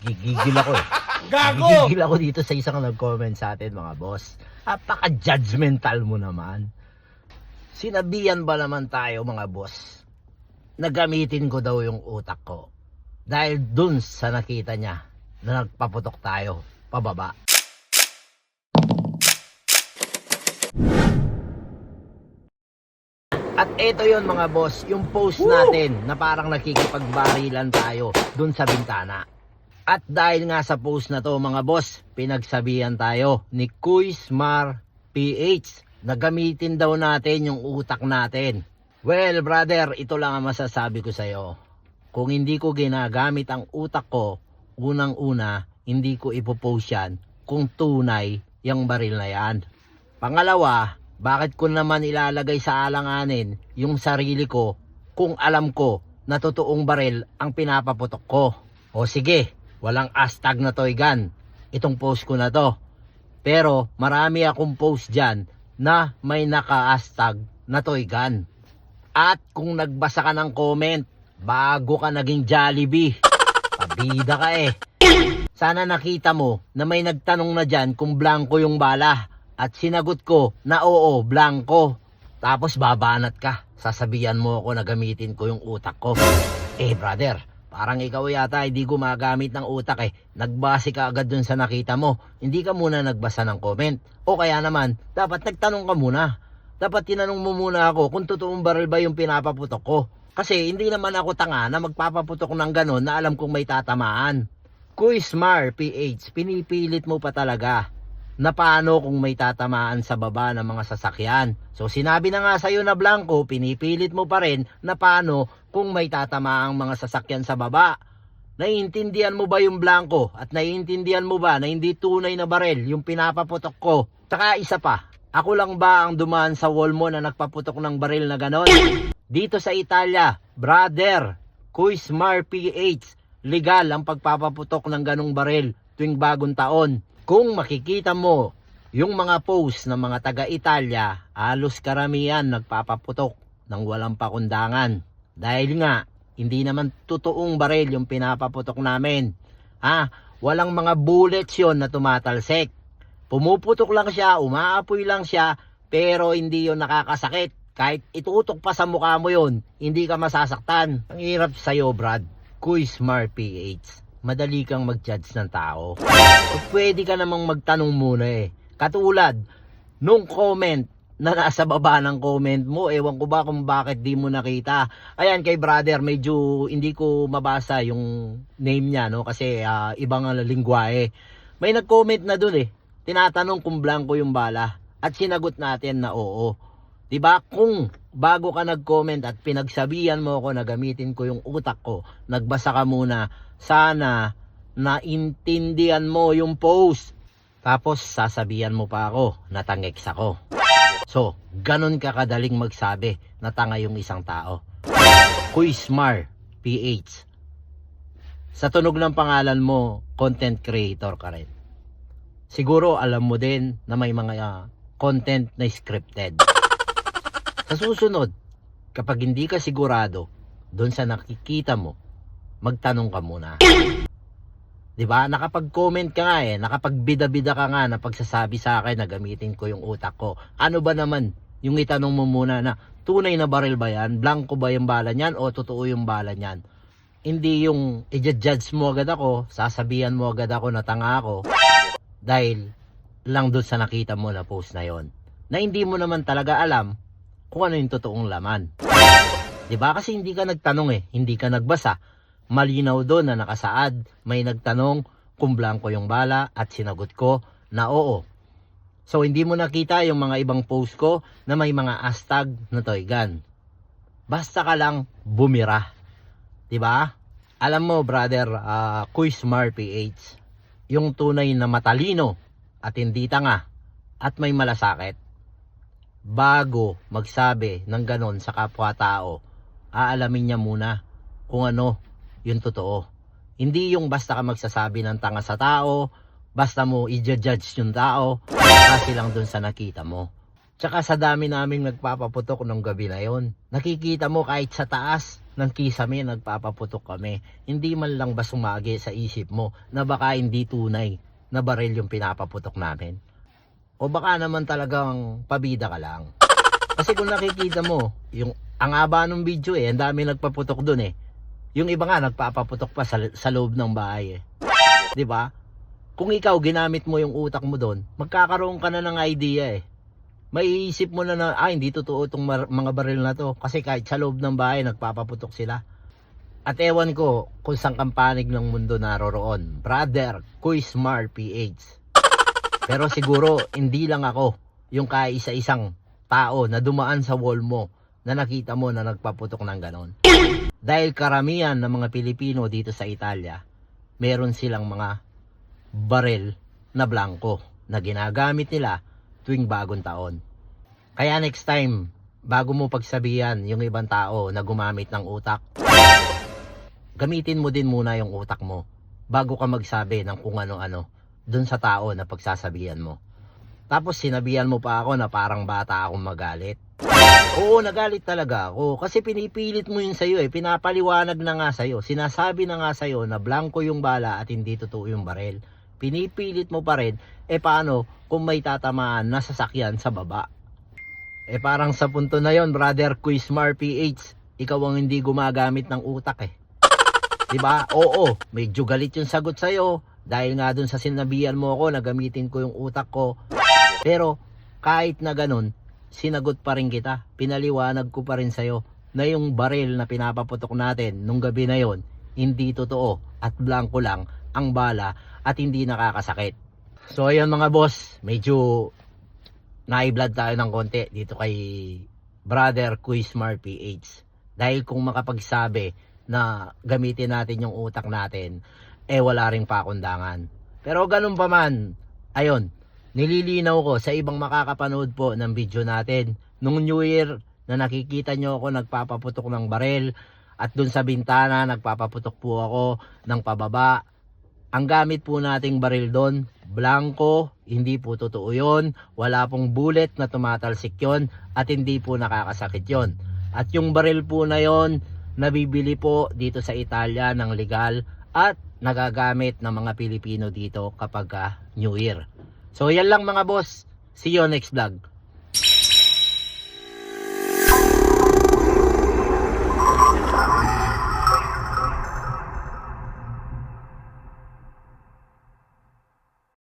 Gigigil ako eh. Gago! Gigigil ako dito sa isang nag-comment sa atin mga boss. Napaka-judgmental mo naman. Sinabihan ba naman tayo mga boss na gamitin ko daw yung utak ko dahil dun sa nakita niya na nagpaputok tayo pababa. At eto yon mga boss, yung post natin na parang nakikipagbarilan tayo dun sa bintana. At dahil nga sa post na to mga boss, pinagsabihan tayo ni Kuismar PH na gamitin daw natin yung utak natin. Well brother, ito lang ang masasabi ko sa'yo. Kung hindi ko ginagamit ang utak ko, unang-una, hindi ko ipopost yan kung tunay yung baril na yan. Pangalawa, bakit ko naman ilalagay sa alanganin yung sarili ko kung alam ko na totoong baril ang pinapaputok ko? O sige, walang hashtag na toy gun itong post ko na to. Pero marami akong post dyan na may naka-hashtag na toy gun. At kung nagbasa ka ng comment bago ka naging Jollibee, pabida ka eh. Sana nakita mo na may nagtanong na dyan kung blanco yung bala. At sinagot ko na oo, blanco. Tapos babanat ka. Sasabihan mo ako na gamitin ko yung utak ko. Eh brother, parang ikaw yata hindi gumagamit ng utak eh. Nagbase ka agad dun sa nakita mo. Hindi ka muna nagbasa ng comment. O kaya naman, dapat nagtanong ka muna. Dapat tinanong mo muna ako kung totoong baril ba yung pinapaputok ko. Kasi hindi naman ako tanga na magpapaputok ng ganon na alam kong may tatamaan. Kuismar PH, pinipilit mo pa talaga na paano kung may tatamaan sa baba ng mga sasakyan. So sinabi na nga sa'yo na blanco, pinipilit mo pa rin na paano kung may tatamaang mga sasakyan sa baba. Naiintindihan mo ba yung blanco? At naiintindihan mo ba na hindi tunay na baril yung pinapaputok ko? Saka isa pa, ako lang ba ang dumaan sa wall mo na nagpaputok ng baril na ganon? Dito sa Italia, brother, Kuismar PH, legal ang pagpapaputok ng ganong baril tuwing bagong taon. Kung makikita mo yung mga post ng mga taga-Italia, halos karamihan nagpapaputok ng walang pakundangan. Dahil nga, hindi naman totoong baril yung pinapaputok namin. Walang mga bullets yon na tumatalsik. Pumuputok lang siya, umaapoy lang siya, pero hindi yon nakakasakit. Kahit itutok pa sa mukha mo yon, hindi ka masasaktan. Ang hirap sa'yo, Brad. Kuismar PH. Madali kang mag-judge ng tao. O pwede ka namang magtanong muna eh. Katulad, nung comment na nasa baba ng comment mo, ewan ko ba kung bakit di mo nakita. Ayan kay brother, medyo hindi ko mabasa yung name niya, no? Kasi ibang lingwahe. May nag-comment na dun eh. Tinatanong kung blanco yung bala. At sinagot natin na oo. Diba? Kung bago ka nag-comment at pinagsabihan mo ako na gamitin ko yung utak ko, nagbasa ka muna, sana naintindihan mo yung post. Tapos sasabihan mo pa ako na tangeks ako. So, ganun ka kadaling magsabi na tanga yung isang tao. Kuismar PH. Sa tunog ng pangalan mo, content creator ka rin. Siguro alam mo din na may mga content na scripted. Sa susunod, kapag hindi ka sigurado doon sa nakikita mo, magtanong ka muna. Diba? Nakapag-comment ka nga eh, nakapagbida-bida ka nga na pagsasabi sa akin na gamitin ko yung utak ko. Ano ba naman yung itanong mo muna na tunay na baril ba yan? Blanco ba yung bala niyan o totoo yung bala niyan? Hindi yung i-judge mo agad ako, sasabihan mo agad ako na tanga ako dahil lang doon sa nakita mo na post na yon. Na hindi mo naman talaga alam kung ano yung totoong laman. Diba? Kasi hindi ka nagtanong eh, hindi ka nagbasa. Malinaw doon na nakasaad, may nagtanong kung blanco yung bala at sinagot ko na oo. So hindi mo nakita yung mga ibang post ko na may mga hashtag na toy gun. Basta ka lang bumira. Diba? Alam mo brother, Kuismar PH, yung tunay na matalino at hindi tanga at may malasakit, bago magsabi ng ganon sa kapwa-tao, aalamin niya muna kung ano yung totoo. Hindi yung basta ka magsasabi ng tanga sa tao, basta mo i-judge yung tao, kasi lang dun sa nakita mo. Tsaka sa dami naming nagpapaputok nung gabi na yon. Nakikita mo kahit sa taas ng kisame nagpapaputok kami. Hindi man lang ba sumagi sa isip mo na baka hindi tunay na baril yung pinapaputok namin? O baka naman talagang pabida ka lang? Kasi kung nakikita mo, ang haba ng video ang dami nagpaputok dun Yung iba nga nagpapaputok pa sa loob ng bahay 'Di ba? Kung ikaw ginamit mo yung utak mo doon, magkakaroon ka na ng idea Maiisip mo na hindi totoo itong mga baril na to kasi kahit sa loob ng bahay nagpapaputok sila. At ewan ko kung saan kampanig ng mundo naroroon, Brother Kuismar PH. Pero siguro hindi lang ako yung kaisa-isang tao na dumaan sa wall mo na nakita mo na nagpaputok ng ganon. Dahil karamihan ng mga Pilipino dito sa Italia, meron silang mga baril na blanco na ginagamit nila tuwing bagong taon. Kaya next time, bago mo pagsabihan yung ibang tao na gumamit ng utak, gamitin mo din muna yung utak mo bago ka magsabi ng kung ano-ano dun sa tao na pagsasabihan mo. Tapos sinabihan mo pa ako na parang bata akong magalit. Oo, nagalit talaga ako kasi pinipilit mo yun sa'yo pinapaliwanag na nga sa'yo, sinasabi na nga sa'yo na blanco yung bala at hindi totoo yung baril. Pinipilit mo pa rin, paano kung may tatamaan na sasakyan sa baba? Parang sa punto na yon, Brother Kuismar PH, ikaw ang hindi gumagamit ng utak Diba? Oo, medyo galit yung sagot sa'yo dahil nga dun sa sinabihan mo ako na gamitin ko yung utak ko. Pero kahit na ganun, sinagot pa rin kita, pinaliwanag ko pa rin sa'yo na yung baril na pinapaputok natin nung gabi na yon, hindi totoo at blanco lang ang bala at hindi nakakasakit. So ayun mga boss, medyo na-blood tayo ng konti dito kay Brother Kuismar PH. Dahil kung makapagsabi na gamitin natin yung utak natin, wala ring pakundangan. Pero ganun pa man, ayun, nililinaw ko sa ibang makakapanood po ng video natin. Nung New Year na nakikita nyo ako nagpapaputok ng baril at dun sa bintana nagpapaputok po ako ng pababa. Ang gamit po nating baril doon, blanco, hindi po totoo yun. Wala pong bullet na tumatalsik yon at hindi po nakakasakit yon. At yung baril po na yon, nabibili po dito sa Italia ng legal at nagagamit ng mga Pilipino dito kapag New Year. So yan lang mga boss. See you next vlog.